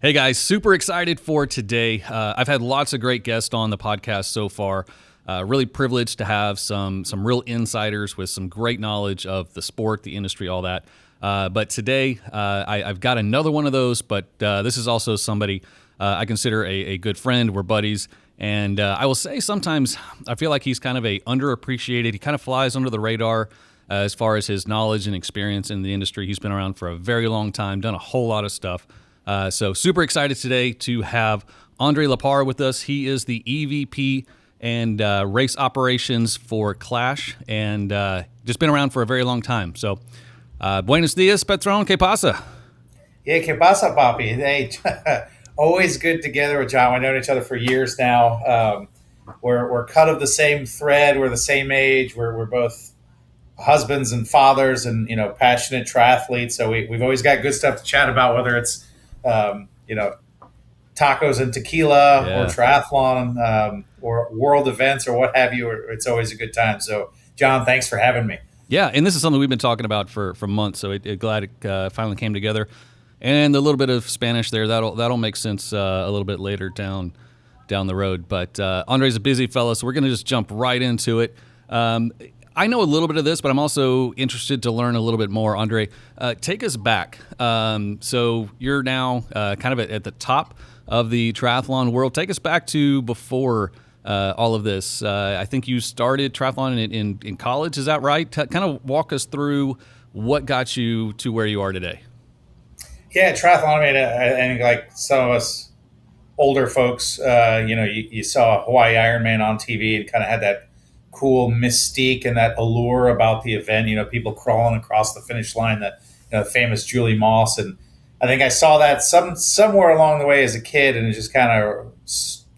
Hey guys, super excited for today. I've had lots of great guests on the podcast so far. Really privileged to have some real insiders with some great knowledge of the sport, the industry, all that. But today, I've got another one of those, but this is also somebody I consider a good friend. We're buddies. And I will say sometimes I feel like he's kind of a underappreciated. He kind of flies under the radar as far as his knowledge and experience in the industry. He's been around for a very long time, done a whole lot of stuff. So super excited today to have Andre Lapar with us. He is the EVP and race operations for Clash, and just been around for a very long time. So buenos dias, Patron. ¿Qué pasa? Yeah, ¿qué pasa, papi? Hey, always good together with John. We've known each other for years now. We're cut of the same thread. We're the same age. We're both husbands and fathers, and passionate triathletes. So we've always got good stuff to chat about, whether it's tacos and tequila, or triathlon, or world events, or what have you. It's always a good time. So, John, thanks for having me. Yeah, and this is something we've been talking about for months. So glad it finally came together. And a little bit of Spanish there, that'll make sense a little bit later down the road. But Andre's a busy fellow, so we're going to just jump right into it. I know a little bit of this, but I'm also interested to learn a little bit more. Andre, take us back. So you're now kind of at the top of the triathlon world. Take us back to before all of this. I think you started triathlon in college. Is that right? Kind of walk us through what got you to where you are today. Yeah, triathlon. I mean, I think like some of us older folks, you saw Hawaii Ironman on TV and kind of had that cool mystique and that allure about the event. People crawling across the finish line, that famous Julie Moss, and I think I saw that somewhere along the way as a kid, and it just kind of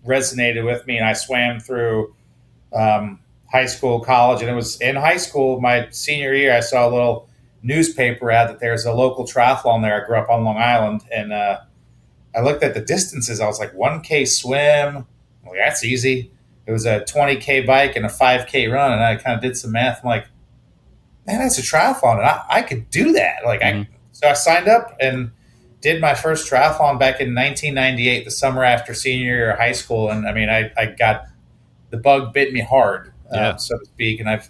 resonated with me. And I swam through high school, college, and it was in high school, my senior year, I saw a little newspaper ad that there's a local triathlon there. I grew up on Long Island, and I looked at the distances. I was like, 1K swim, well, that's easy. It was a 20K bike and a 5K run, and I kind of did some math. I'm like, man, that's a triathlon, and I could do that. So I signed up and did my first triathlon back in 1998, the summer after senior year of high school. And I mean, I got the bug bit me hard, so to speak. And a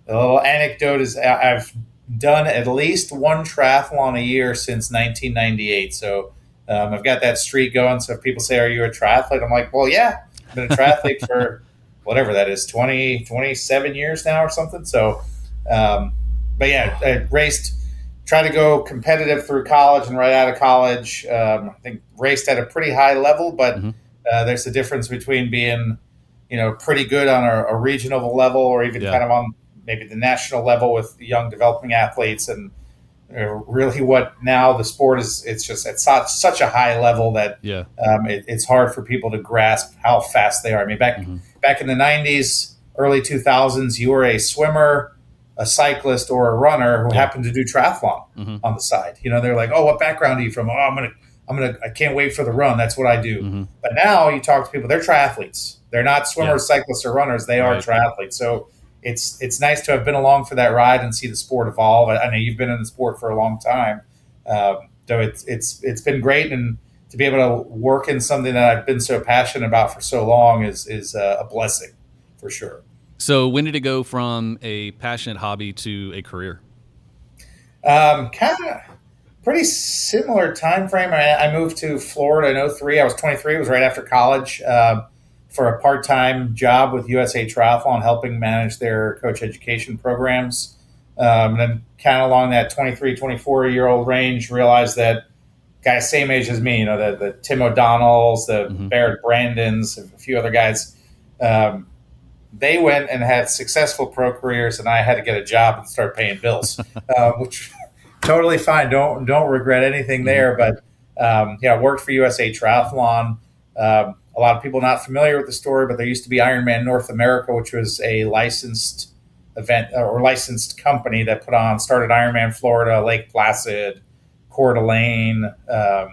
little anecdote is I've done at least one triathlon a year since 1998. So I've got that streak going. So if people say, "Are you a triathlete?" I'm like, well, yeah. I've been a triathlete for whatever that is, 27 years now or something. So, but yeah, I tried to go competitive through college and right out of college. I think raced at a pretty high level, but there's a difference between being, pretty good on a regional level, or even kind of on maybe the national level with young developing athletes, and really what now the sport is. It's just at such a high level that it's hard for people to grasp how fast they are. I mean, back in the 90s, early 2000s, you were a swimmer, a cyclist, or a runner who happened to do triathlon on the side. They're like, "Oh, what background are you from?" "Oh, I can't wait for the run. That's what I do." But now you talk to people, they're triathletes. They're not swimmers, cyclists, or runners. They are triathletes. So it's nice to have been along for that ride and see the sport evolve. I know you've been in the sport for a long time, so it's been great, and to be able to work in something that I've been so passionate about for so long is a blessing for sure. So when did it go from a passionate hobby to a career? Kind of pretty similar time frame. I moved to Florida in 2003. I was 23. It was right after college. For a part-time job with USA Triathlon, helping manage their coach education programs. And then kind of along that 23, 24-year-old range, realized that guys same age as me, the Tim O'Donnells, the Barrett Brandons, a few other guys, they went and had successful pro careers, and I had to get a job and start paying bills, which totally fine. Don't regret anything there. But I worked for USA Triathlon. A lot of people not familiar with the story, but there used to be Ironman North America, which was a licensed event or licensed company that started Ironman Florida, Lake Placid, Coeur d'Alene, a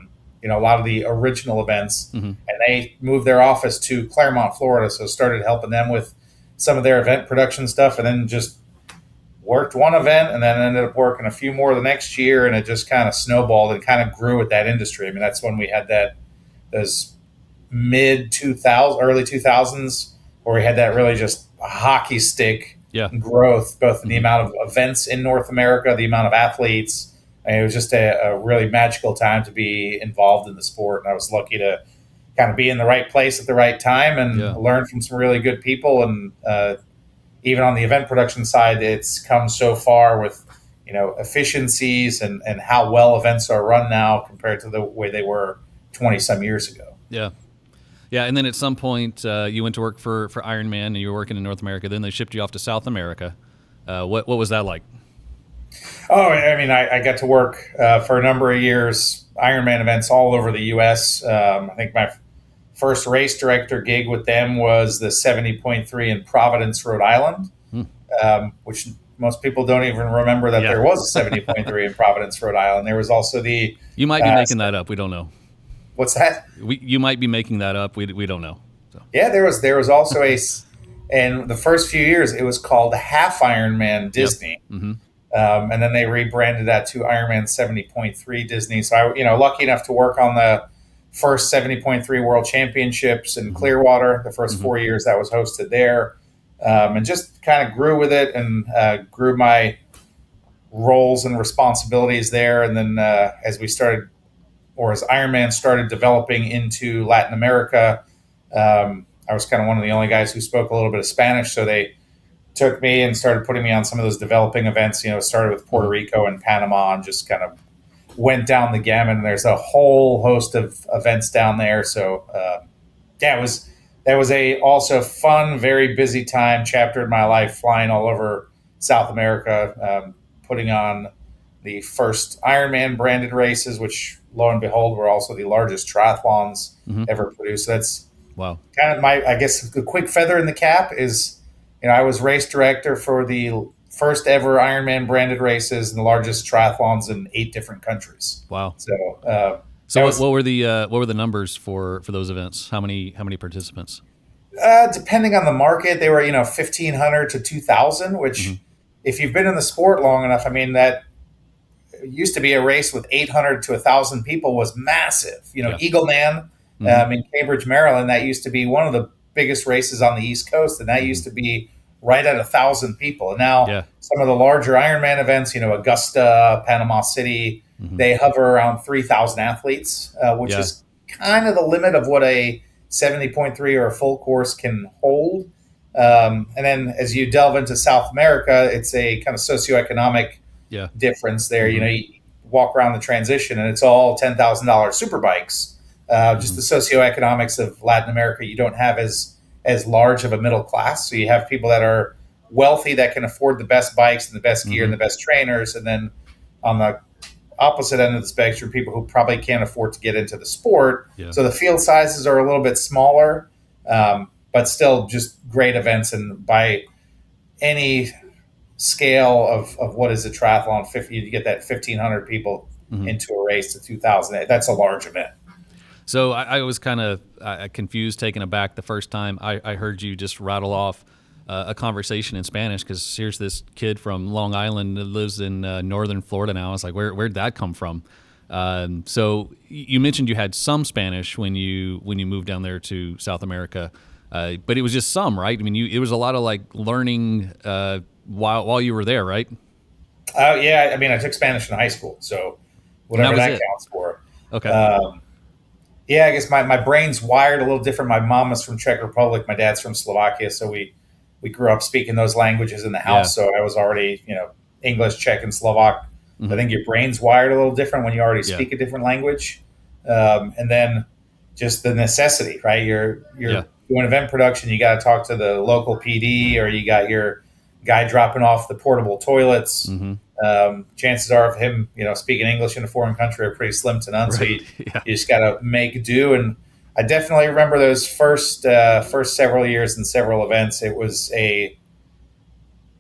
lot of the original events. And they moved their office to Claremont, Florida. So started helping them with some of their event production stuff, and then just worked one event and then ended up working a few more the next year, and it just kind of snowballed and kind of grew with that industry. I mean, that's when we had those mid 2000s, early 2000s, where we had that really just hockey stick growth, both in the amount of events in North America, the amount of athletes. And it was just a really magical time to be involved in the sport. And I was lucky to kind of be in the right place at the right time and learn from some really good people. And even on the event production side, it's come so far with, efficiencies and how well events are run now compared to the way they were 20 some years ago. Yeah. Yeah. And then at some point you went to work for IRONMAN, and you were working in North America. Then they shipped you off to South America. What was that like? Oh, I mean, I got to work for a number of years, Ironman events all over the U.S. I think my first race director gig with them was the 70.3 in Providence, Rhode Island, which most people don't even remember that there was a 70.3 in Providence, Rhode Island. There was also the... You might be making that up. We don't know. What's that? You might be making that up. We don't know. So. Yeah, there was also and the first few years, it was called Half Ironman Disney. Yep. Mm-hmm. And then they rebranded that to Ironman 70.3 Disney. So I, lucky enough to work on the first 70.3 World Championships in Clearwater. The first 4 years that was hosted there, and just kind of grew with it and grew my roles and responsibilities there. And then as Ironman started developing into Latin America, I was kind of one of the only guys who spoke a little bit of Spanish. So they took me and started putting me on some of those developing events. Started with Puerto Rico and Panama, and just kind of went down the gamut. And there's a whole host of events down there. So that was a also fun, very busy chapter in my life, flying all over South America, putting on the first Ironman branded races, which lo and behold were also the largest triathlons ever produced. So that's kind of I guess the quick feather in the cap is, I was race director for the first ever Ironman branded races and the largest triathlons in 8 different countries. Wow! So, what were the numbers for those events? How many participants? Depending on the market, they were 1,500 to 2,000. Which, if you've been in the sport long enough, I mean, that used to be a race with 800 to 1,000 people was massive. Eagleman in Cambridge, Maryland, that used to be one of the biggest races on the East Coast, and that used to be right at 1,000 people. And now some of the larger Ironman events, Augusta, Panama City, they hover around 3,000 athletes, which is kind of the limit of what a 70.3 or a full course can hold. And then as you delve into South America, it's a kind of socioeconomic difference there. You walk around the transition and it's all $10,000 super bikes. Just the socioeconomics of Latin America, you don't have as large of a middle class. So you have people that are wealthy that can afford the best bikes and the best gear and the best trainers. And then on the opposite end of the spectrum, people who probably can't afford to get into the sport. Yeah. So the field sizes are a little bit smaller, but still just great events. And by any scale of what is a triathlon, you get that 1,500 people into a race to 2,000. That's a large event. So I was kind of confused, taken aback the first time I heard you just rattle off a conversation in Spanish, because here's this kid from Long Island that lives in northern Florida now. I was like, where'd that come from? So you mentioned you had some Spanish when you moved down there to South America, but it was just some, right? I mean, it was a lot of like learning while you were there, right? Yeah, I mean, I took Spanish in high school, so whatever that counts for. Okay. Yeah, I guess my brain's wired a little different. My mom is from Czech Republic. My dad's from Slovakia. So we grew up speaking those languages in the house. Yeah. So I was already, English, Czech, and Slovak. I think your brain's wired a little different when you already speak a different language. And then just the necessity, right? You're doing event production. You got to talk to the local PD, or you got your guy dropping off the portable toilets. Chances are of him, speaking English in a foreign country are pretty slim to none. Right. So you just got to make do. And I definitely remember those first several years and several events. It was a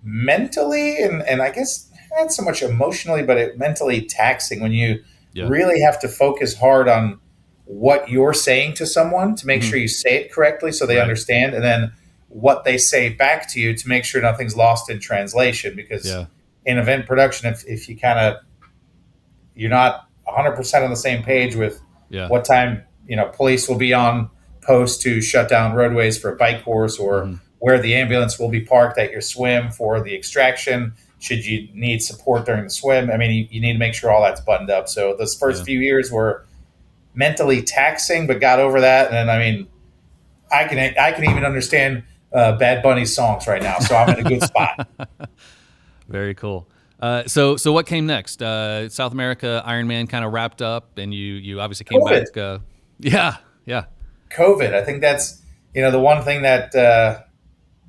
mentally and I guess not so much emotionally, but mentally taxing when you really have to focus hard on what you're saying to someone to make sure you say it correctly so they understand, and then what they say back to you to make sure nothing's lost in translation, because in event production, if you kind of you're not 100% on the same page with Yeah. what time police will be on post to shut down roadways for a bike course, or Mm-hmm. where the ambulance will be parked at your swim for the extraction should you need support during the swim. I mean, you need to make sure all that's buttoned up. So those first Yeah. few years were mentally taxing, but got over that. And I mean, I can even understand Bad Bunny's songs right now, so I'm in a good spot. Very cool. So what came next? South America Ironman kind of wrapped up, and you obviously came COVID. back. Yeah. COVID. I think that's the one thing that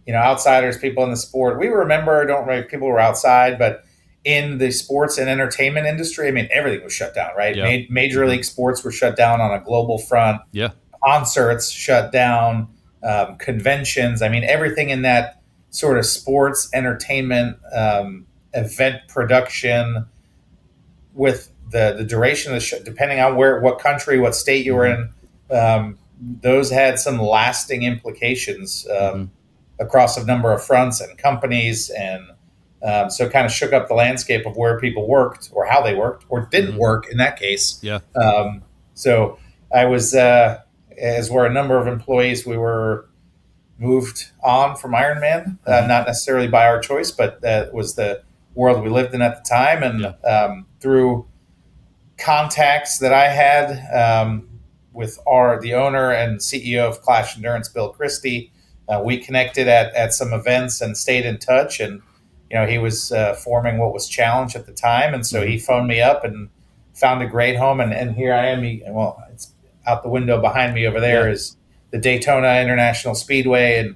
outsiders, people in the sport, we remember. Don't remember if people were outside, but in the sports and entertainment industry, I mean, everything was shut down. Right, Yeah. Major league sports were shut down on a global front. Yeah. Concerts shut down. Conventions. I mean, everything in that sort of sports entertainment event production, with the duration of the show, depending on what country, what state you were in, those had some lasting implications across a number of fronts and companies, and so it kind of shook up the landscape of where people worked, or how they worked, or didn't work in that case. Yeah. So I was, as were a number of employees, we were moved on from Ironman, not necessarily by our choice, but that was the world we lived in at the time. And through contacts that I had with the owner and CEO of Clash Endurance, Bill Christie, we connected at some events and stayed in touch. And he was forming what was Challenge at the time, and so he phoned me up and found a great home. And here I am. It's out the window behind me over there is the Daytona International Speedway. And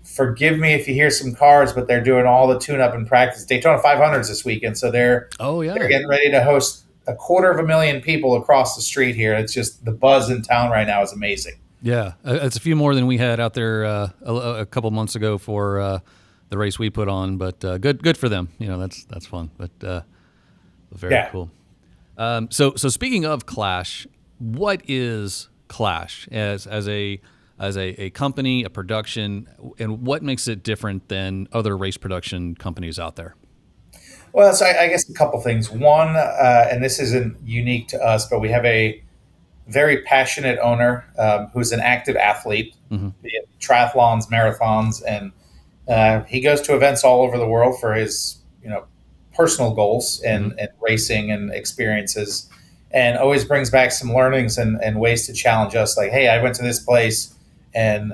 forgive me if you hear some cars, but they're doing all the tune-up and practice. Daytona 500s this weekend, so they're getting ready to host 250,000 people across the street here. It's just the buzz in town right now is amazing. Yeah, it's a few more than we had out there a couple months ago for the race we put on, but good for them. That's fun, but very cool. So speaking of Clash, what is Clash as a company, a production, and what makes it different than other race production companies out there? Well, so I guess a couple things. One, and this isn't unique to us, but we have a very passionate owner who's an active athlete, be it triathlons, marathons, and he goes to events all over the world for his personal goals and racing and experiences, and always brings back some learnings and ways to challenge us. Like, hey, I went to this place and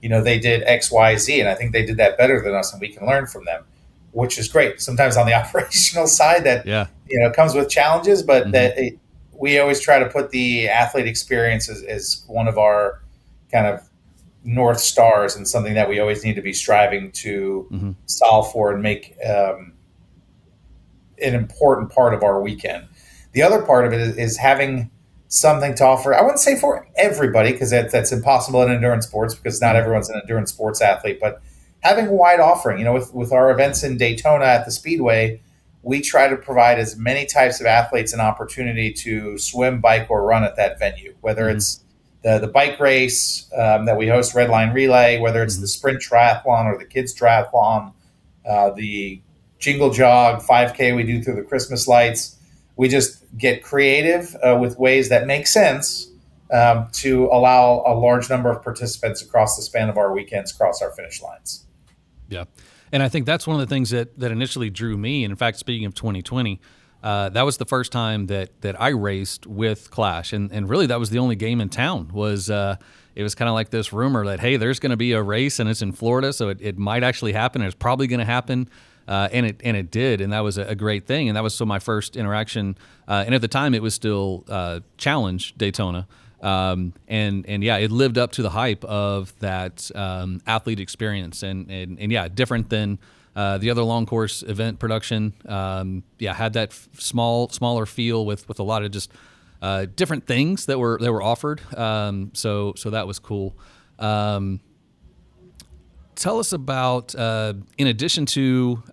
they did X, Y, Z, and I think they did that better than us, and we can learn from them, which is great. Sometimes on the operational side that comes with challenges, but we always try to put the athlete experience as one of our kind of North Stars, and something that we always need to be striving to solve for and make an important part of our weekend. The other part of it is having something to offer. I wouldn't say for everybody, because that's impossible in endurance sports, because not everyone's an endurance sports athlete, but having a wide offering. With our events in Daytona at the Speedway, we try to provide as many types of athletes an opportunity to swim, bike, or run at that venue, whether it's the bike race that we host, Red Line Relay, whether it's the sprint triathlon or the kids triathlon, the jingle jog 5K we do through the Christmas lights. We just get creative with ways that make sense to allow a large number of participants across the span of our weekends cross our finish lines. Yeah. And I think that's one of the things that initially drew me. And in fact, speaking of 2020, that was the first time that I raced with Clash. And really that was the only game in town. It was kind of like this rumor that, hey, there's going to be a race and it's in Florida, so it might actually happen. It's probably going to happen. And it did, and that was a great thing. And that was my first interaction. And at the time, it was still Challenge Daytona. And yeah, it lived up to the hype of that athlete experience. And yeah, different than the other long course event production. Had that smaller feel with a lot of just different things that were offered. So that was cool. Tell us about, in addition to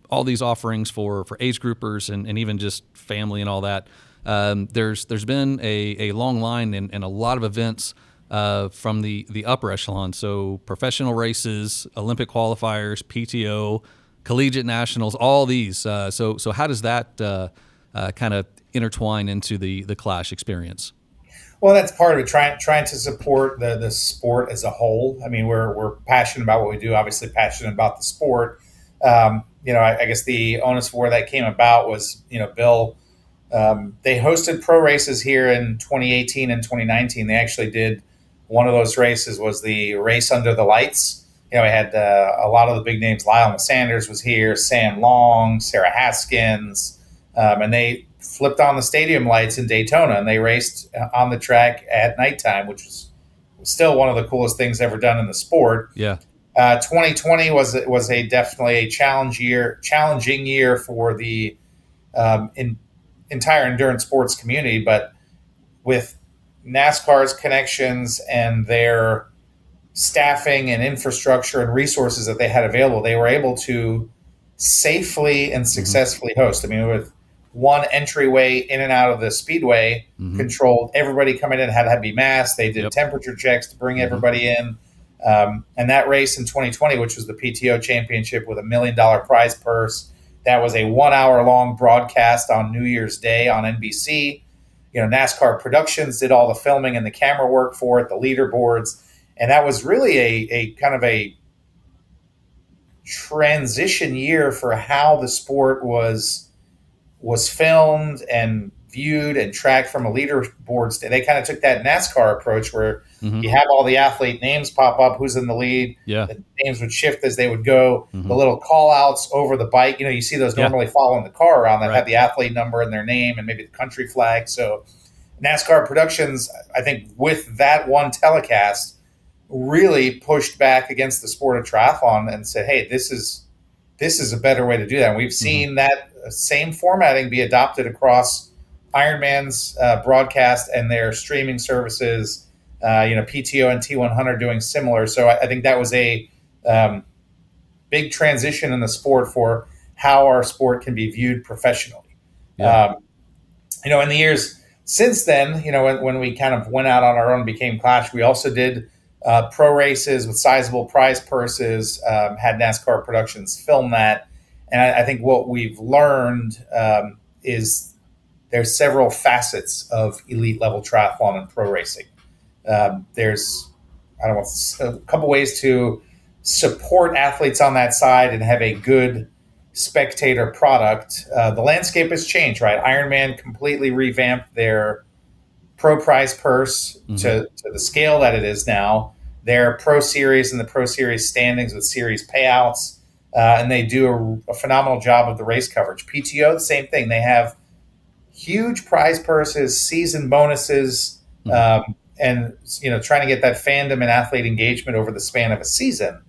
all these offerings for age groupers and even just family and all that, there's been a long line and a lot of events from the upper echelon. So professional races, Olympic qualifiers, PTO, collegiate nationals, all these. So how does that kind of intertwine into the Clash experience? Well, that's part of it. Trying to support the sport as a whole. I mean, we're passionate about what we do. Obviously, passionate about the sport. I guess the onus for where that came about was, Bill. They hosted pro races here in 2018 and 2019. They actually did one of those races was the race under the lights. We had a lot of the big names. Lyle Sanders was here, Sam Long, Sarah Haskins, and they flipped on the stadium lights in Daytona, and they raced on the track at nighttime, which was still one of the coolest things ever done in the sport. Yeah. 2020 was a definitely a challenging year for the entire endurance sports community, but with NASCAR's connections and their staffing and infrastructure and resources that they had available, they were able to safely and successfully host. I mean, with one entryway in and out of the speedway controlled, everybody coming in had to be masked. They did temperature checks to bring everybody in. And that race in 2020, which was the PTO championship with $1 million prize purse, that was a 1 hour long broadcast on New Year's Day on NBC. NASCAR Productions did all the filming and the camera work for it, the leaderboards. And that was really a kind of a transition year for how the sport was filmed and viewed and tracked from a leaderboard. They kind of took that NASCAR approach where you have all the athlete names pop up, who's in the lead. Yeah. The names would shift as they would go. The little call outs over the bike. You see those normally following the car around that have the athlete number and their name and maybe the country flag. So NASCAR Productions, I think with that one telecast, really pushed back against the sport of triathlon and said, hey, this is a better way to do that. And we've seen that same formatting be adopted across Ironman's broadcast and their streaming services. PTO and T100 doing similar. So I think that was a big transition in the sport for how our sport can be viewed professionally. Yeah. In the years since then, when we kind of went out on our own and became Clash, we also did pro races with sizable prize purses, had NASCAR Productions film that. And I think what we've learned is there's several facets of elite level triathlon and pro racing. There's a couple ways to support athletes on that side and have a good spectator product. The landscape has changed, right? Ironman completely revamped their pro prize purse to the scale that it is now. Their pro series and the pro series standings with series payouts, and they do a phenomenal job of the race coverage. PTO, the same thing. They have huge prize purses, season bonuses, and trying to get that fandom and athlete engagement over the span of a season,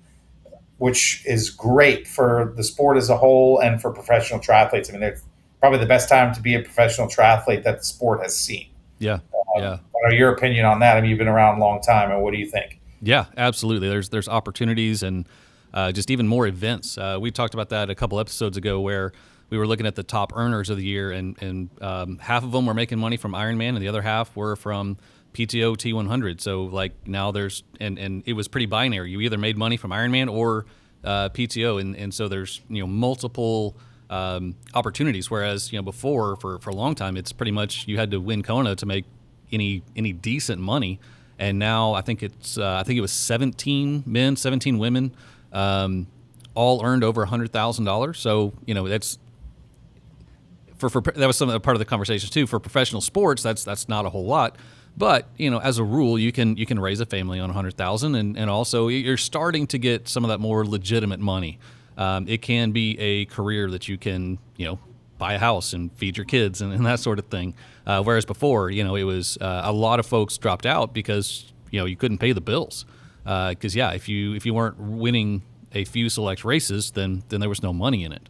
which is great for the sport as a whole and for professional triathletes. I mean, they're probably the best time to be a professional triathlete that the sport has seen. Yeah. What are your opinion on that? I mean, you've been around a long time, and what do you think? Yeah, absolutely. There's opportunities and just even more events. We talked about that a couple episodes ago where we were looking at the top earners of the year, and half of them were making money from Ironman, and the other half were from PTO T100. So like now there's and it was pretty binary. You either made money from Ironman or PTO, and so there's multiple opportunities. Whereas before for a long time it's pretty much you had to win Kona to make any decent money. And now I think it was 17 men, 17 women, all earned over $100,000. So that's that was part of the conversation too. For professional sports, that's not a whole lot. But as a rule, you can raise a family on $100,000, and also you're starting to get some of that more legitimate money. It can be a career that you can buy a house and feed your kids and that sort of thing. Whereas before, it was a lot of folks dropped out because you couldn't pay the bills. Because if you weren't winning a few select races, then there was no money in it.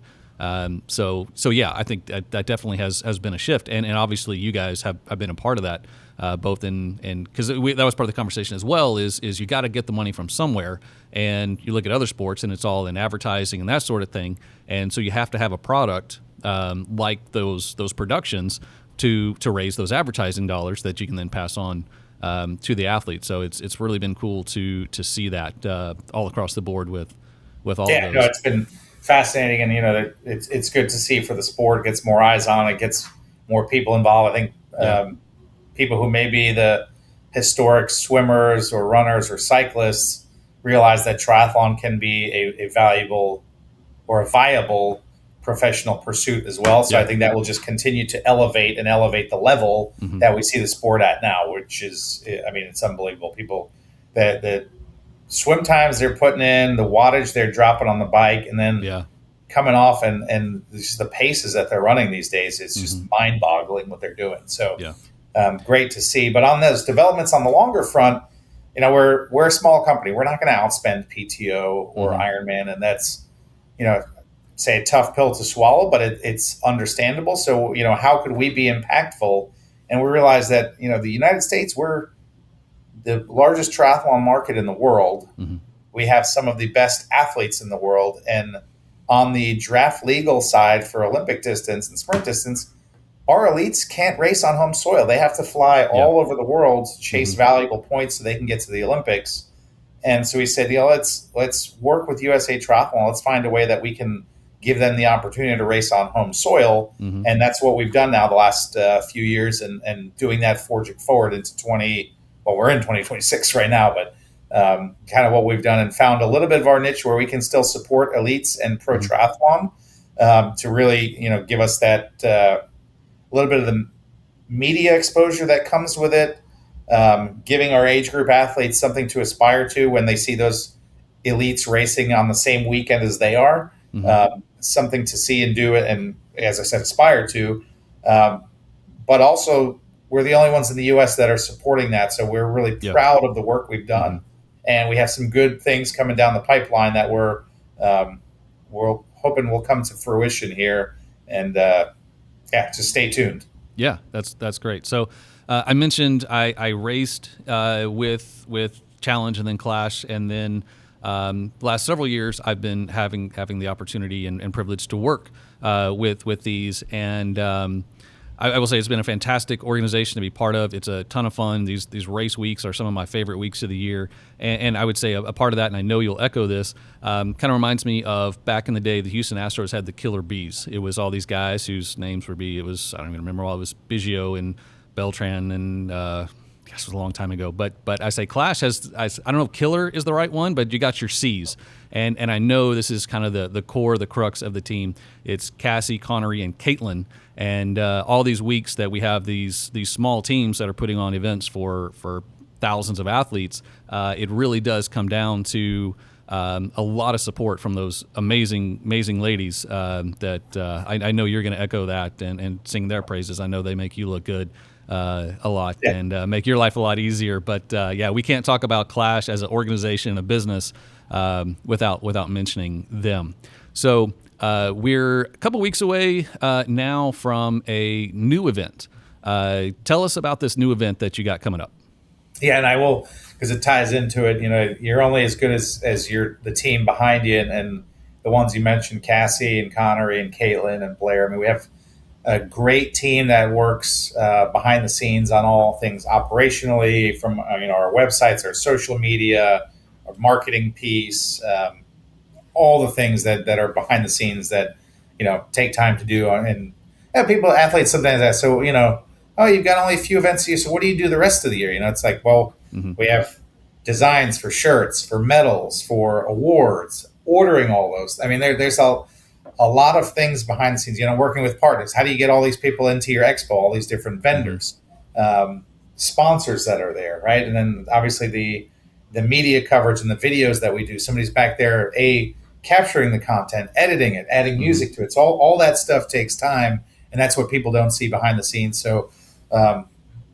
So yeah, I think that definitely has been a shift, and obviously you guys have been a part of that, both in because that was part of the conversation as well. Is you got to get the money from somewhere, and you look at other sports and it's all in advertising and that sort of thing, and so you have to have a product like those productions to raise those advertising dollars that you can then pass on to the athlete. So it's really been cool to see that all across the board with all of those. No, it's been fascinating, and it's good to see for the sport. It gets more eyes on it, gets more people involved. I think Yeah. people who may be the historic swimmers or runners or cyclists realize that triathlon can be a valuable or a viable professional pursuit as well. So I Yeah. think that will just continue to elevate the level Hmm. that we see the sport at now, which is, I mean, it's unbelievable. People, the swim times they're putting in, the wattage they're dropping on the bike, and then Yeah. coming off, and just the paces that they're running these days, it's just Hmm. mind boggling what they're doing. So Yeah. great to see. But on those developments on the longer front, we're a small company. We're not going to outspend PTO or Hmm. Ironman, and that's, say, a tough pill to swallow, but it's understandable. So, how could we be impactful? And we realize that, the United States, we're the largest triathlon market in the world. Hmm. We have some of the best athletes in the world. And on the draft legal side for Olympic distance and sprint distance, our elites can't race on home soil. They have to fly Yeah. all over the world to chase Hmm. valuable points so they can get to the Olympics. And so we said, let's work with USA Triathlon. Let's find a way that we can give them the opportunity to race on home soil. Hmm. And that's what we've done now the last few years, and doing that forging forward into we're in 2026 right now, but kind of what we've done, and found a little bit of our niche where we can still support elites and pro Hmm. triathlon, to really, give us that little bit of the media exposure that comes with it, giving our age group athletes something to aspire to when they see those elites racing on the same weekend as they are, Hmm. something to see and do it, and as I said, aspire to. But also, we're the only ones in the U.S. that are supporting that, so we're really Yeah. proud of the work we've done, Hmm. and we have some good things coming down the pipeline that we're hoping will come to fruition here. And just stay tuned. Yeah, that's great. So I mentioned I raced with Challenge and then Clash, and then last several years I've been having the opportunity and privilege to work with these, and I will say it's been a fantastic organization to be part of. It's a ton of fun. These race weeks are some of my favorite weeks of the year, and I would say a part of that, and I know you'll echo this, kind of reminds me of back in the day the Houston Astros had the Killer Bees. It was all these guys whose names would be, I don't even remember all, it was Biggio and Beltran, and I guess it was a long time ago. But I say Clash has, I don't know if Killer is the right one, but you got your C's. And I know this is kind of the core, the crux of the team. It's Cassie, Connery, and Caitlin. And all these weeks that we have these small teams that are putting on events for thousands of athletes, it really does come down to a lot of support from those amazing ladies that I know you're going to echo that and sing their praises. I know they make you look good a lot, Yeah. and make your life a lot easier. But yeah, we can't talk about Clash as an organization and a business without mentioning them. So we're a couple weeks away now from a new event. Tell us about this new event that you got coming up. Yeah, and I will, because it ties into it. You're only as good as the team behind you, and the ones you mentioned, Cassie and Connery and Caitlin and Blair. I mean, we have a great team that works behind the scenes on all things operationally, from our websites, our social media, our marketing piece, all the things that are behind the scenes that take time to do. And athletes sometimes ask, so oh, you've got only a few events a year, so what do you do the rest of the year? It's like, well, Mm-hmm. we have designs for shirts, for medals, for awards, ordering all those. I mean, there's a lot of things behind the scenes. Working with partners. How do you get all these people into your expo? All these different vendors, sponsors that are there, right? And then obviously the media coverage and the videos that we do. Somebody's back there, capturing the content, editing it, adding music to it. So all that stuff takes time, and that's what people don't see behind the scenes. So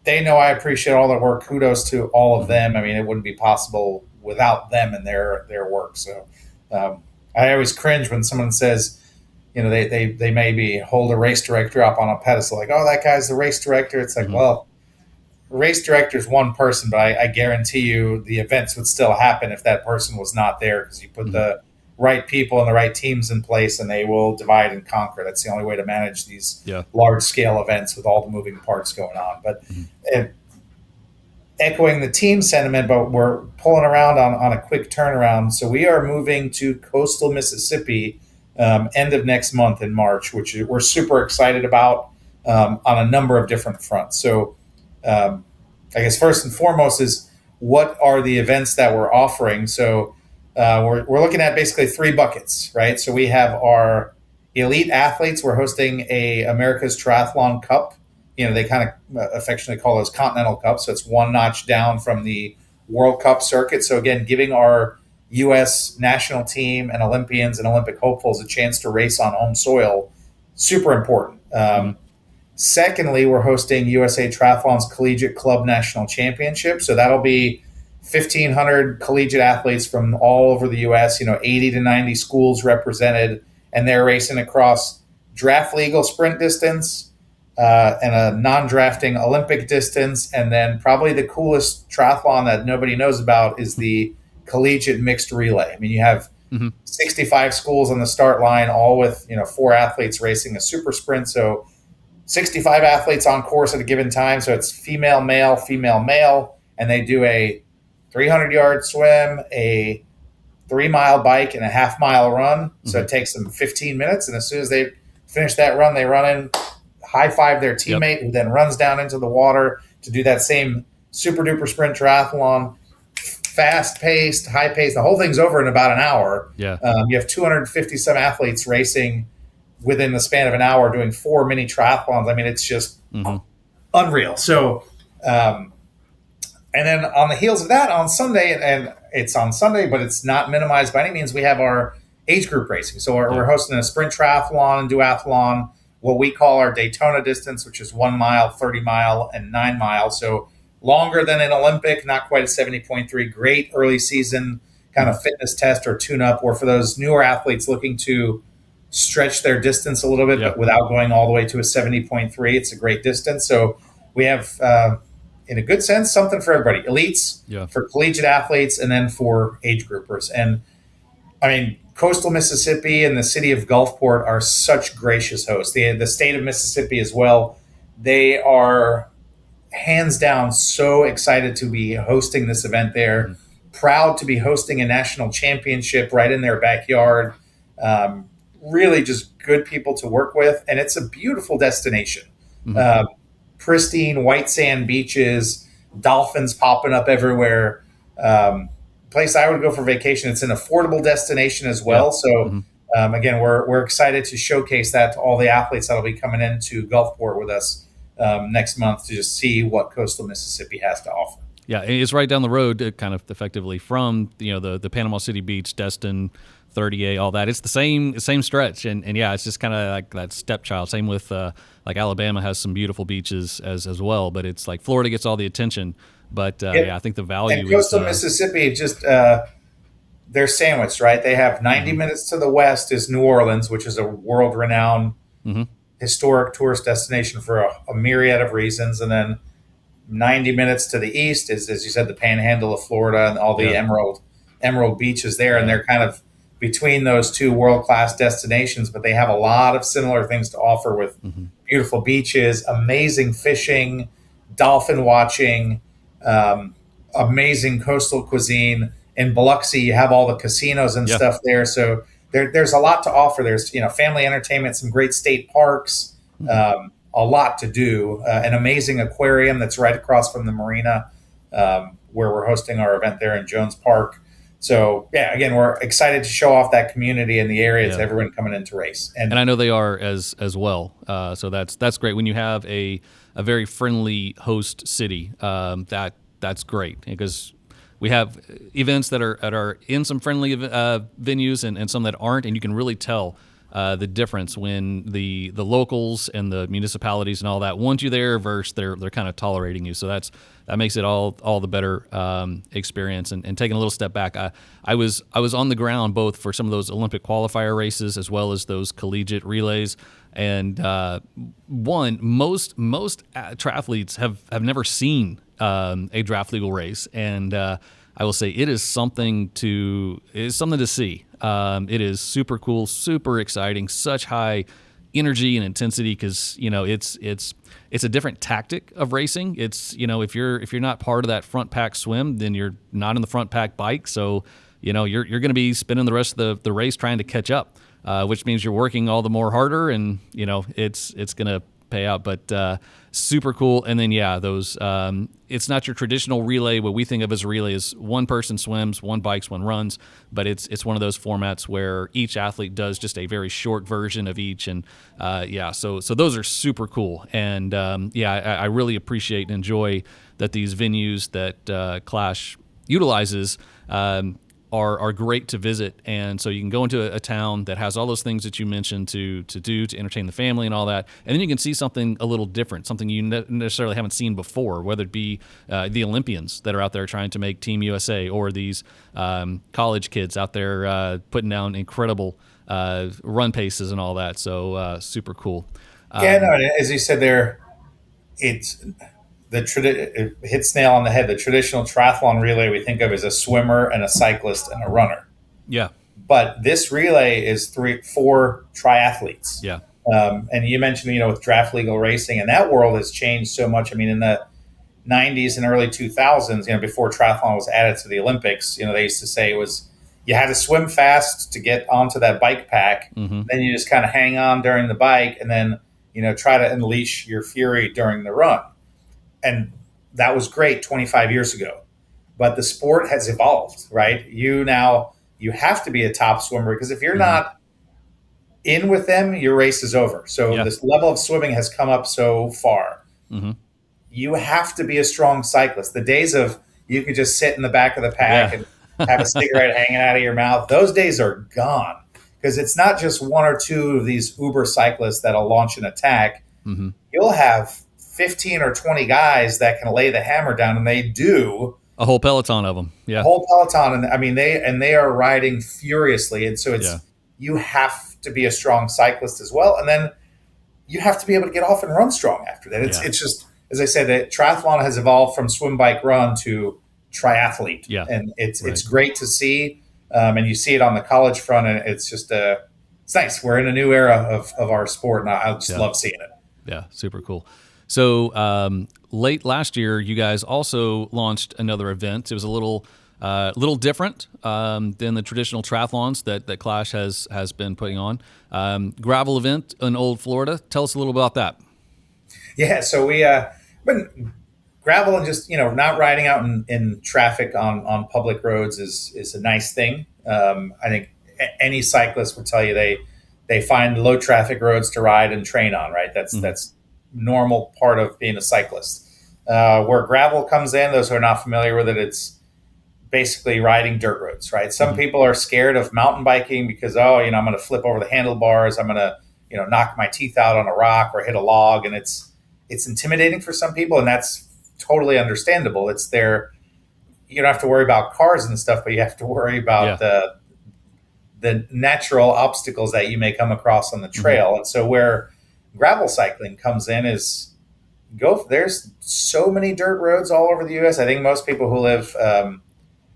they know I appreciate all their work. Kudos to all of them. I mean, it wouldn't be possible without them and their work. So I always cringe when someone says, they maybe hold a race director up on a pedestal, like, oh, that guy's the race director. It's like, well, race director is one person, but I guarantee you the events would still happen if that person was not there, because you put the right people and the right teams in place, and they will divide and conquer. That's the only way to manage these large scale events with all the moving parts going on. But echoing the team sentiment, but we're pulling around on a quick turnaround. So we are moving to coastal Mississippi end of next month in March, which we're super excited about on a number of different fronts. So I guess first and foremost is what are the events that we're offering? So we're looking at basically three buckets, right? So we have our elite athletes. We're hosting a America's Triathlon Cup. They kind of affectionately call those Continental Cups. So it's one notch down from the World Cup circuit. So again, giving our U.S. national team and Olympians and Olympic hopefuls a chance to race on home soil, super important. Secondly, we're hosting USA Triathlon's Collegiate Club National Championship. So that'll be 1,500 collegiate athletes from all over the U.S., 80 to 90 schools represented, and they're racing across draft legal sprint distance and a non-drafting Olympic distance. And then probably the coolest triathlon that nobody knows about is the collegiate mixed relay. I mean, you have 65 schools on the start line, all with, 4 athletes racing a super sprint. So 65 athletes on course at a given time. So it's female, male, and they do a 300-yard swim, a 3-mile bike, and a half-mile run. So it takes them 15 minutes. And as soon as they finish that run, they run in, high-five their teammate, who then runs down into the water to do that same super-duper sprint triathlon. Fast-paced, high-paced. The whole thing's over in about an hour. Yeah. You have 250-some athletes racing within the span of an hour doing 4 mini triathlons. I mean, it's just unreal. So, and then on the heels of that, on Sunday, and it's on Sunday, but it's not minimized by any means, we have our age group racing. So we're hosting a sprint triathlon and duathlon, what we call our Daytona distance, which is 1 mile, 30 mile, and 9 mile. So longer than an Olympic, not quite a 70.3. Great early season kind of fitness test or tune-up, or for those newer athletes looking to stretch their distance a little bit, but without going all the way to a 70.3. It's a great distance. So we have, in a good sense, something for everybody. Elites, for collegiate athletes, and then for age groupers. And I mean, coastal Mississippi and the city of Gulfport are such gracious hosts. The state of Mississippi as well. They are hands down so excited to be hosting this event there. Proud to be hosting a national championship right in their backyard. Really just good people to work with. And it's a beautiful destination. Pristine white sand beaches, dolphins popping up everywhere. Place I would go for vacation. It's an affordable destination as well. So again, we're excited to showcase that to all the athletes that'll be coming into Gulfport with us next month to just see what coastal Mississippi has to offer. Yeah, it's right down the road, kind of effectively from the Panama City Beach, Destin, 30A, all that. It's the same stretch, and yeah, it's just kind of like that stepchild. Same with like Alabama has some beautiful beaches as well, but it's like Florida gets all the attention. But I think the value and coastal Mississippi just they're sandwiched, right? They have 90 minutes to the west is New Orleans, which is a world-renowned historic tourist destination for a myriad of reasons, and then 90 minutes to the east is, as you said, the Panhandle of Florida and all the emerald beaches there, and they're kind of between those two world-class destinations, but they have a lot of similar things to offer with beautiful beaches, amazing fishing, dolphin watching, amazing coastal cuisine. In Biloxi, you have all the casinos and stuff there, so there's a lot to offer. There's family entertainment, some great state parks, a lot to do, an amazing aquarium that's right across from the marina where we're hosting our event there in Jones Park. So, yeah, again, we're excited to show off that community in the area to everyone coming in to race. And I know they are as well. So that's great. When you have a very friendly host city, that's great, because we have events that are in some friendly venues and some that aren't, and you can really tell the difference when the locals and the municipalities and all that want you there versus they're kind of tolerating you. So that makes it all the better experience. And taking a little step back, I was on the ground both for some of those Olympic qualifier races as well as those collegiate relays. And most triathletes have never seen a draft legal race, and I will say it is something to see. It is super cool, super exciting, such high energy and intensity, because it's a different tactic of racing. It's if you're not part of that front pack swim, then you're not in the front pack bike, so you're going to be spending the rest of the race trying to catch up. which means you're working all the more harder, and it's going to pay out. But super cool. And then those it's not your traditional relay. What we think of as a relay is one person swims, one bikes, one runs, but it's one of those formats where each athlete does just a very short version of each. And so those are super cool. And I really appreciate and enjoy that these venues that Clash utilizes are great to visit. And so you can go into a town that has all those things that you mentioned to do to entertain the family and all that, and then you can see something a little different, something you necessarily haven't seen before, whether it be the Olympians that are out there trying to make Team USA, or these college kids out there putting down incredible run paces and all that. So super cool. As you said there, it's it hits nail on the head. The traditional triathlon relay we think of as a swimmer and a cyclist and a runner. Yeah. But this relay is 4 triathletes. Yeah. And you mentioned, with draft legal racing, and that world has changed so much. I mean, in the 90s and early 2000s, before triathlon was added to the Olympics, they used to say it was, you had to swim fast to get onto that bike pack. Mm-hmm. Then you just kind of hang on during the bike, and then, try to unleash your fury during the run. And that was great 25 years ago. But the sport has evolved, right? You have to be a top swimmer, because if you're not in with them, your race is over. So this level of swimming has come up so far. Mm-hmm. You have to be a strong cyclist. The days of you could just sit in the back of the pack and have a cigarette hanging out of your mouth, those days are gone. Because it's not just 1 or 2 of these uber cyclists that'll launch an attack. Mm-hmm. You'll have 15 or 20 guys that can lay the hammer down, and they do. A whole peloton of them. Yeah. A whole peloton. And I mean, they are riding furiously. And so you have to be a strong cyclist as well. And then you have to be able to get off and run strong after that. It's just, as I said, that triathlon has evolved from swim, bike, run to triathlete. Yeah. And it's great to see. And you see it on the college front, and it's just it's nice. We're in a new era of our sport, and I just love seeing it. Yeah. Super cool. So late last year, you guys also launched another event. It was a little different than the traditional triathlons that Clash has been putting on. Gravel event in Old Florida. Tell us a little about that. Yeah, so we been gravel, and just not riding out in traffic on public roads is a nice thing. I think any cyclist would tell you they find low traffic roads to ride and train on. Right, that's normal part of being a cyclist. Where gravel comes in, those who are not familiar with it, it's basically riding dirt roads, right? Some people are scared of mountain biking because, I'm going to flip over the handlebars. I'm going to, knock my teeth out on a rock or hit a log. And it's intimidating for some people, and that's totally understandable. It's you don't have to worry about cars and stuff, but you have to worry about the natural obstacles that you may come across on the trail. Mm-hmm. And so where gravel cycling comes in is there's so many dirt roads all over the U.S. I think most people who live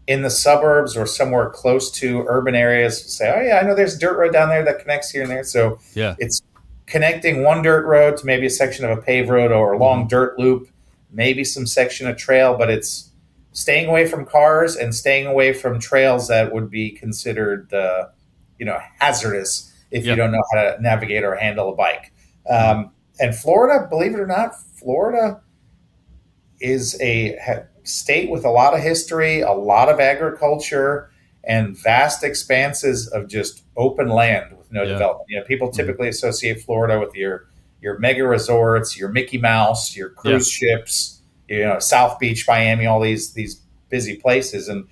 in the suburbs or somewhere close to urban areas say, oh yeah, I know there's a dirt road down there that connects here and there. So it's connecting one dirt road to maybe a section of a paved road or a long dirt loop, maybe some section of trail, but it's staying away from cars and staying away from trails that would be considered, hazardous if you don't know how to navigate or handle a bike. And Florida, believe it or not, Florida is a state with a lot of history, a lot of agriculture, and vast expanses of just open land with no development. People typically associate Florida with your mega resorts, your Mickey Mouse, your cruise ships, South Beach, Miami, all these busy places. And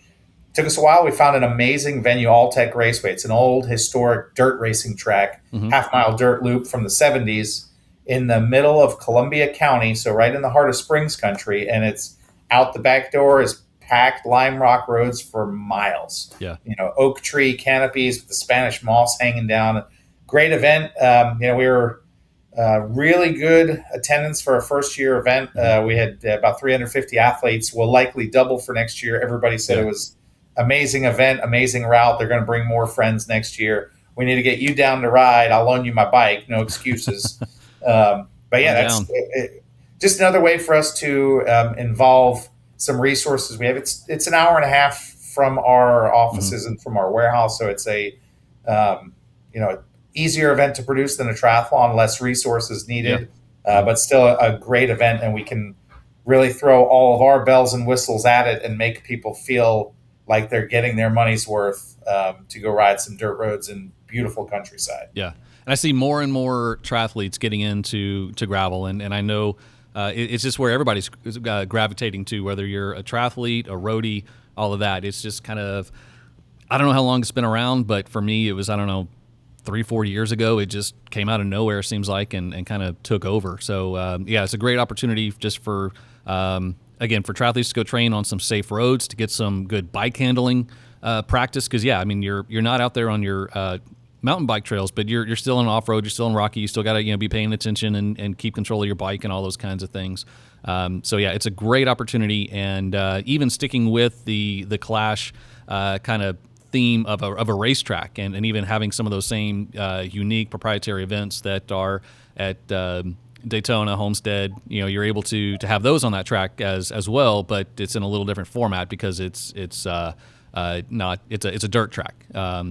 it took us a while. We found an amazing venue, All-Tech Raceway. It's an old historic dirt racing track, half-mile dirt loop from the 70s in the middle of Columbia County, so right in the heart of Springs country. And it's out the back door is packed lime rock roads for miles. Yeah. Oak tree canopies with the Spanish moss hanging down. Great event. We were really good attendance for a first year event. We had about 350 athletes. We'll likely double for next year. Everybody said it was amazing event, amazing route. They're going to bring more friends next year. We need to get you down to ride. I'll loan you my bike. No excuses. But that's just another way for us to involve some resources we have. It's an hour and a half from our offices and from our warehouse, so it's a easier event to produce than a triathlon, less resources Yeah. needed, but still a great event, and we can really throw all of our bells and whistles at it and make people feel like they're getting their money's worth to go ride some dirt roads in beautiful countryside. Yeah. And I see more and more triathletes getting into gravel, and I know it's just where everybody's gravitating to, whether you're a triathlete, a roadie, all of that. It's just kind of, I don't know how long it's been around, but for me, it was, I don't know, 3-4 years ago. It just came out of nowhere, it seems like, and kind of took over. So, yeah, it's a great opportunity just for, again, for triathletes to go train on some safe roads, to get some good bike handling practice. Because, yeah, I mean, you're not out there on your mountain bike trails, but you're still in off road, you're still in rocky, you still got to be paying attention and keep control of your bike and all those kinds of things. So yeah, it's a great opportunity, and even sticking with the Clash kind of theme of a racetrack, and even having some of those same unique proprietary events that are at Daytona, Homestead, you're able to have those on that track as well, but it's in a little different format because it's not it's a dirt track,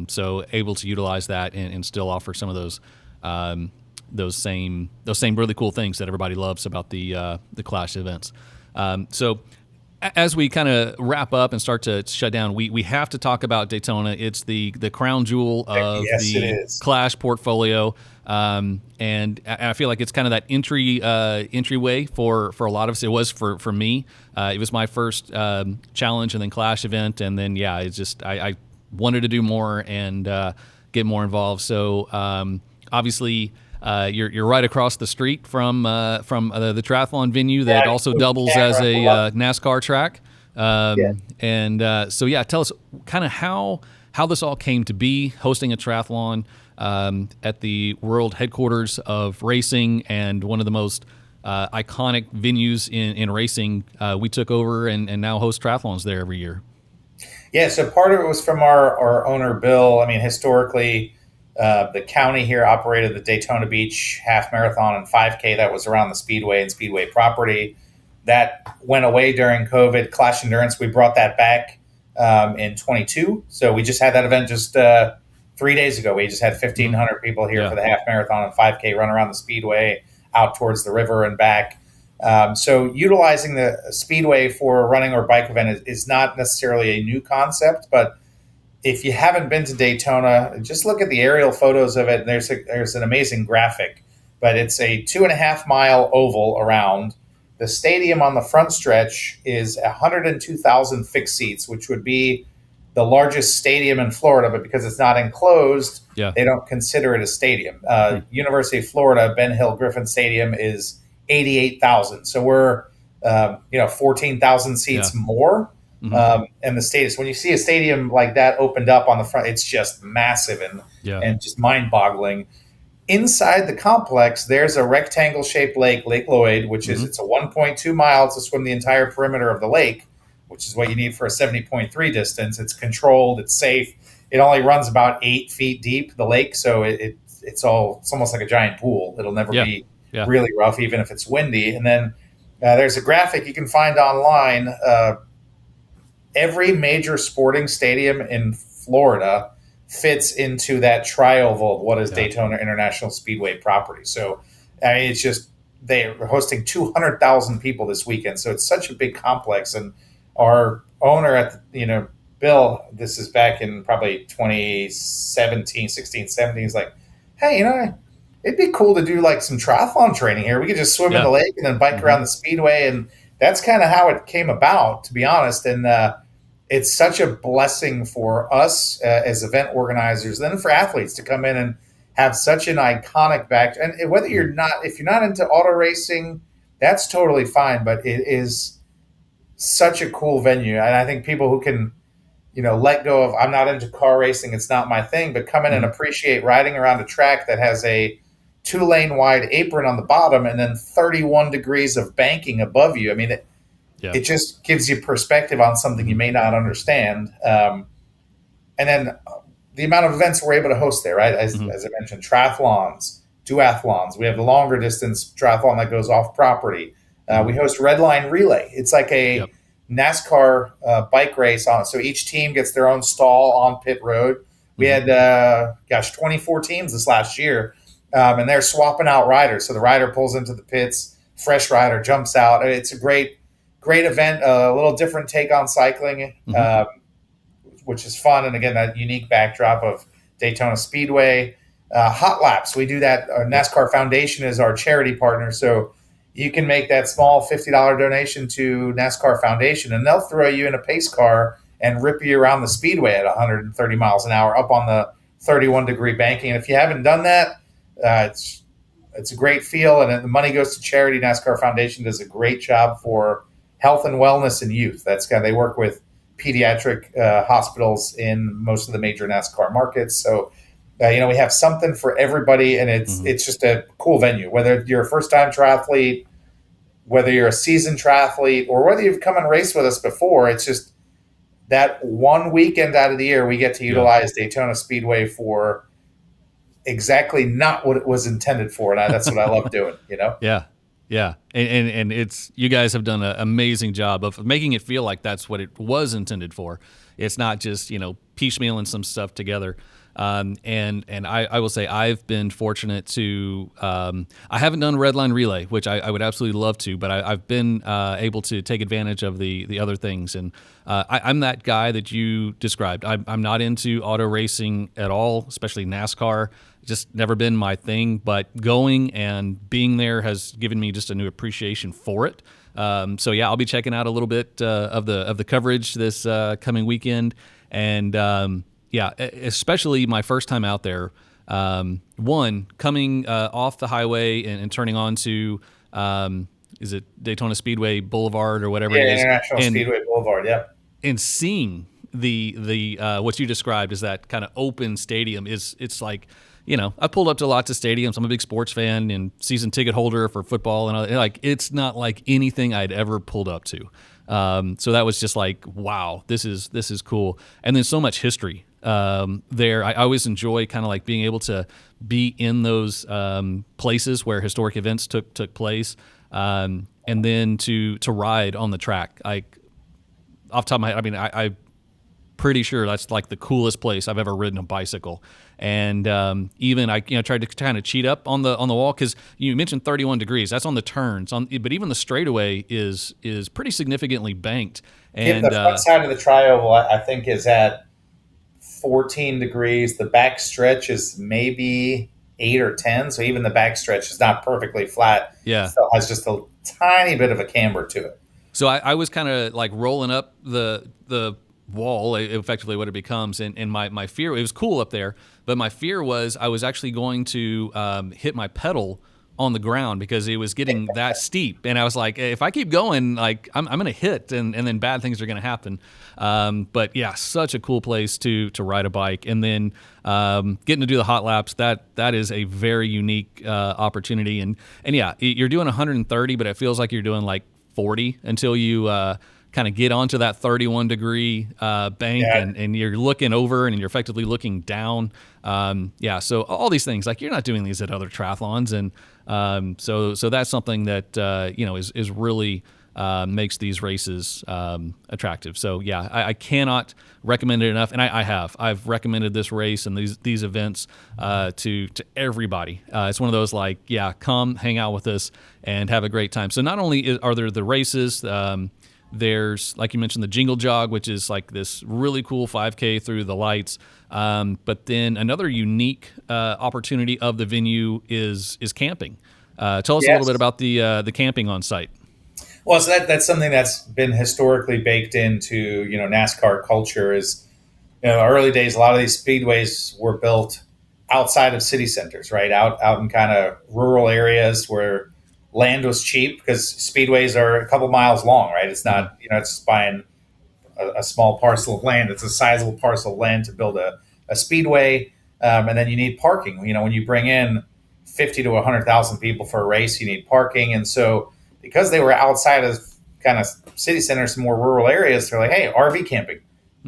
so able to utilize that and still offer some of those same really cool things that everybody loves about the Clash events. So as we kind of wrap up and start to shut down, we have to talk about Daytona. It's the crown jewel of the Clash portfolio, and I feel like it's kind of that entryway for a lot of us. It was for me. It was my first challenge and then Clash event, and then yeah, it's just I wanted to do more and get more involved. So obviously. You're right across the street from the triathlon venue that also doubles as a NASCAR track. And so yeah, tell us kind of how this all came to be, hosting a triathlon at the world headquarters of racing and one of the most iconic venues in racing. We took over and now host triathlons there every year. Yeah, so part of it was from our owner, Bill. I mean, historically, the county here operated the Daytona Beach half marathon and 5K that was around the Speedway and Speedway property. That went away during COVID. Clash Endurance, we brought that back in 22. So we just had that event just 3 days ago. We just had 1,500 people here for the half marathon and 5K run around the Speedway out towards the river and back. So utilizing the Speedway for a running or bike event is not necessarily a new concept, but if you haven't been to Daytona, just look at the aerial photos of it. There's an amazing graphic, but it's a 2.5 mile oval around. The stadium on the front stretch is 102,000 fixed seats, which would be the largest stadium in Florida, but because it's not enclosed, they don't consider it a stadium. University of Florida, Ben Hill Griffin Stadium is 88,000. So we're 14,000 seats more. And the stadium, when you see a stadium like that opened up on the front, it's just massive and just mind-boggling. Inside the complex, there's a rectangle-shaped lake, Lake Lloyd, which is it's a 1.2 miles to swim the entire perimeter of the lake, which is what you need for a 70.3 distance. It's controlled, it's safe. It only runs about 8 feet deep, the lake, so it's almost like a giant pool. It'll never be really rough, even if it's windy. And then there's a graphic you can find online. Every major sporting stadium in Florida fits into that trioval of what is Daytona International Speedway property. So, I mean, it's just they're hosting 200,000 people this weekend. So it's such a big complex. And our owner at Bill, this is back in probably 2017, 16, 17, is like, hey, it'd be cool to do like some triathlon training here. We could just swim in the lake and then bike around the Speedway. And that's kind of how it came about, to be honest. And it's such a blessing for us as event organizers, then for athletes to come in and have such an iconic back. And whether if you're not into auto racing, that's totally fine. But it is such a cool venue, and I think people who can, let go of I'm not into car racing, it's not my thing, but come in and appreciate riding around a track that has a 2-lane wide apron on the bottom and then 31 degrees of banking above you. I mean, it just gives you perspective on something you may not understand. And then the amount of events we're able to host there, right? As I mentioned, triathlons, duathlons. We have the longer distance triathlon that goes off property. We host Redline Relay. It's like a NASCAR bike race on. So each team gets their own stall on pit road. We Hmm. had, 24 teams this last year, and they're swapping out riders. So the rider pulls into the pits, fresh rider jumps out. It's a great event, a little different take on cycling, Hmm. which is fun. And again, that unique backdrop of Daytona Speedway. Hot laps, we do that. Our Yep. NASCAR Foundation is our charity partner. So you can make that small $50 donation to NASCAR Foundation, and they'll throw you in a pace car and rip you around the speedway at 130 miles an hour up on the 31-degree banking. And if you haven't done that, it's a great feel, and the money goes to charity. NASCAR Foundation does a great job for health and wellness in youth. They work with pediatric hospitals in most of the major NASCAR markets. So, we have something for everybody, and Hmm. it's just a cool venue. Whether you're a first time triathlete, whether you're a seasoned triathlete, or whether you've come and raced with us before, it's just that one weekend out of the year we get to Yeah. utilize Daytona Speedway for exactly not what it was intended for, and that's what I love doing. Yeah. Yeah. And it's, you guys have done an amazing job of making it feel like that's what it was intended for. It's not just, piecemealing some stuff together. And I will say I've been fortunate to, I haven't done Redline Relay, which I would absolutely love to, but I've been able to take advantage of the other things. And I'm that guy that you described. I'm not into auto racing at all, especially NASCAR. Just never been my thing, but going and being there has given me just a new appreciation for it. So yeah, I'll be checking out a little bit of the coverage this coming weekend, and yeah, especially my first time out there. One, coming off the highway and turning onto is it Daytona Speedway Boulevard or whatever Yeah, it is, International Speedway Boulevard. Yeah. and seeing the what you described as that kind of open stadium is, it's like, I pulled up to lots of stadiums. I'm a big sports fan and season ticket holder for football, and like, it's not like anything I'd ever pulled up to. So that was just like, wow, this is cool. And then so much history there. I always enjoy kind of like being able to be in those places where historic events took place, and then to ride on the track. Like, off the top of my head, I mean, I'm pretty sure that's like the coolest place I've ever ridden a bicycle. And even I, tried to kind of cheat up on the wall, because you mentioned 31 degrees. That's on the turns, but even the straightaway is pretty significantly banked. Yeah, And the front side of the tri-oval, I think, is at 14 degrees. The back stretch is maybe 8 or 10. So even the back stretch is not perfectly flat. It yeah, still has just a tiny bit of a camber to it. so I was kind of like rolling up the wall, effectively what it becomes, and my fear, it was cool up there, but my fear was I was actually going to hit my pedal on the ground because it was getting that steep, and I was like, if I keep going, like I'm going to hit, and then bad things are going to happen. But yeah, such a cool place to ride a bike, and then getting to do the hot laps, that is a very unique opportunity, and yeah, you're doing 130, but it feels like you're doing like 40 until you kind of get onto that 31 degree bank, Yeah. and you're looking over and you're effectively looking down. Yeah, so all these things, like, you're not doing these at other triathlons, and so that's something that is really makes these races attractive. So yeah, I cannot recommend it enough, and I've recommended this race and these events to everybody. It's one of those, like, yeah, come hang out with us and have a great time. So not only are there the races, there's, like you mentioned, the Jingle Jog, which is like this really cool 5K through the lights. But then another unique opportunity of the venue is camping. Tell us a little Yes. bit about the camping on site. Well, so that's something that's been historically baked into NASCAR culture. Is early days, a lot of these speedways were built outside of city centers, right? Out in kind of rural areas where land was cheap, because speedways are a couple miles long, right? It's not, it's just buying a small parcel of land. It's a sizable parcel of land to build a speedway. And then you need parking. When you bring in 50 to 100,000 people for a race, you need parking. And so because they were outside of kind of city centers, more rural areas, they're like, hey, RV camping.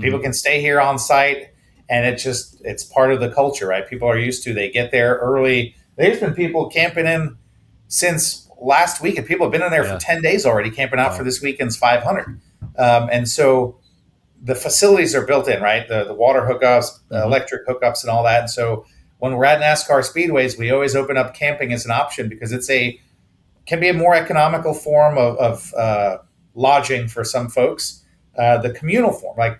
People can stay here on site, and it's part of the culture, right? People are used to, they get there early. There's been people camping in since last week, and people have been in there for Yeah. 10 days already, camping out Wow. for this weekend's 500. And so the facilities are built in, right? The water hookups, electric hookups, and all that. And so when we're at NASCAR speedways, we always open up camping as an option because can be a more economical form of lodging for some folks. The communal form, like,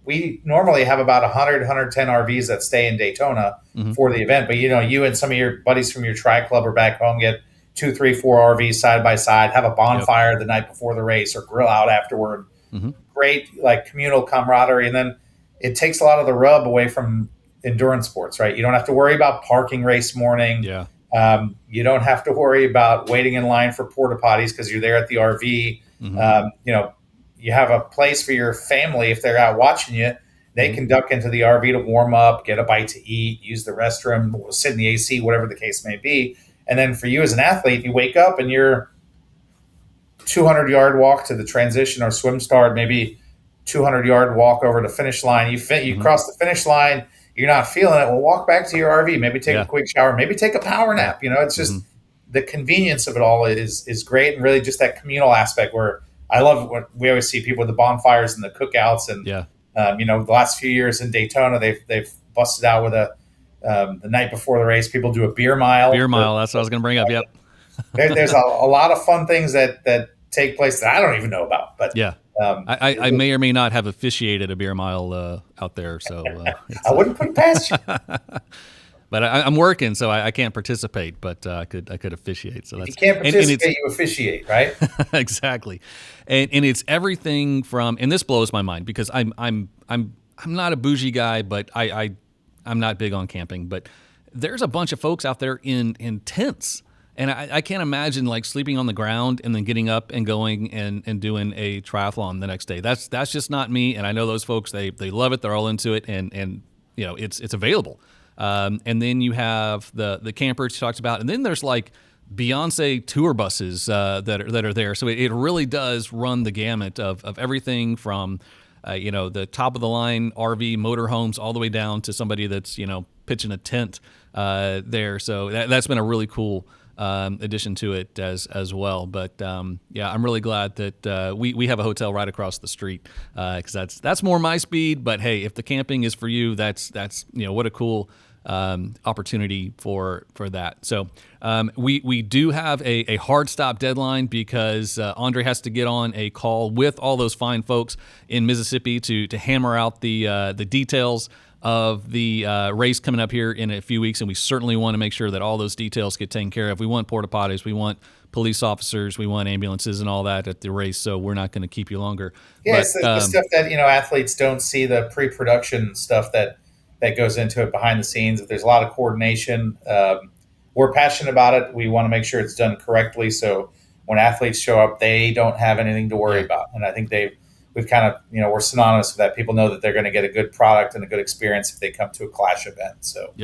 we normally have about 100, 110 RVs that stay in Daytona for the event. But, you and some of your buddies from your tri club are back home, get 2, 3, 4 RVs side by side, have a bonfire the night before the race or grill out afterward. Great, like, communal camaraderie. And then it takes a lot of the rub away from endurance sports, right? You don't have to worry about parking race morning. Yeah. You don't have to worry about waiting in line for porta potties because you're there at the RV. You have a place for your family. If they're out watching you, they can duck into the RV to warm up, get a bite to eat, use the restroom, sit in the AC, whatever the case may be. And then for you as an athlete, you wake up and you're 200-yard walk to the transition or swim start, maybe 200-yard walk over to finish line. You cross the finish line, you're not feeling it. Well, walk back to your RV, maybe take a quick shower, maybe take a power nap. It's just the convenience of it all is great, and really just that communal aspect where I love what we always see people with the bonfires and the cookouts. And, the last few years in Daytona, they've busted out with the night before the race, people do a beer mile. That's what I was going to bring up. Yep. There's a lot of fun things that take place that I don't even know about. But I may or may not have officiated a beer mile out there. So I wouldn't put it past you. But I'm working, so I can't participate. But I could officiate. So that's, you can't participate, you officiate, right? Exactly, and it's everything from. And this blows my mind because I'm not a bougie guy, but I'm not big on camping. But there's a bunch of folks out there in tents, and I can't imagine like sleeping on the ground and then getting up and going and doing a triathlon the next day. That's just not me. And I know those folks. They love it. They're all into it, and it's available. And then you have the campers you talked about, and then there's like Beyonce tour buses that are there. So it really does run the gamut of everything from the top of the line RV motorhomes all the way down to somebody that's pitching a tent there. So that's been a really cool addition to it as well. But I'm really glad that we have a hotel right across the street because that's more my speed. But hey, if the camping is for you, that's what a cool opportunity for that. So we do have a hard stop deadline because Andre has to get on a call with all those fine folks in Mississippi to hammer out the details of the race coming up here in a few weeks, and we certainly want to make sure that all those details get taken care of. We want porta potties, we want police officers, we want ambulances and all that at the race, so we're not going to keep you longer. Yeah, it's the stuff that athletes don't see, the pre-production stuff that goes into it behind the scenes. If there's a lot of coordination, we're passionate about it. We want to make sure it's done correctly, so when athletes show up, they don't have anything to worry about. And I think we've kind of, we're synonymous with that. People know that they're going to get a good product and a good experience if they come to a Clash event. So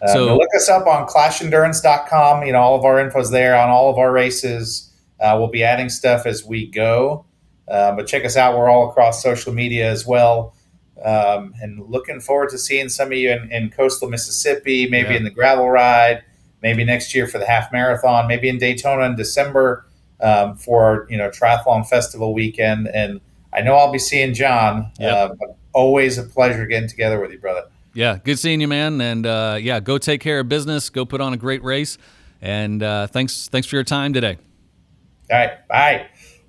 so look us up on clashendurance.com. All of our info's there on all of our races. We'll be adding stuff as we go, but check us out. We're all across social media as well. And looking forward to seeing some of you in coastal Mississippi, maybe in the gravel ride, maybe next year for the half marathon, maybe in Daytona in December for triathlon festival weekend. And I know I'll be seeing John. But always a pleasure getting together with you, brother. Yeah, good seeing you, man. And go take care of business. Go put on a great race. And thanks for your time today. All right, bye.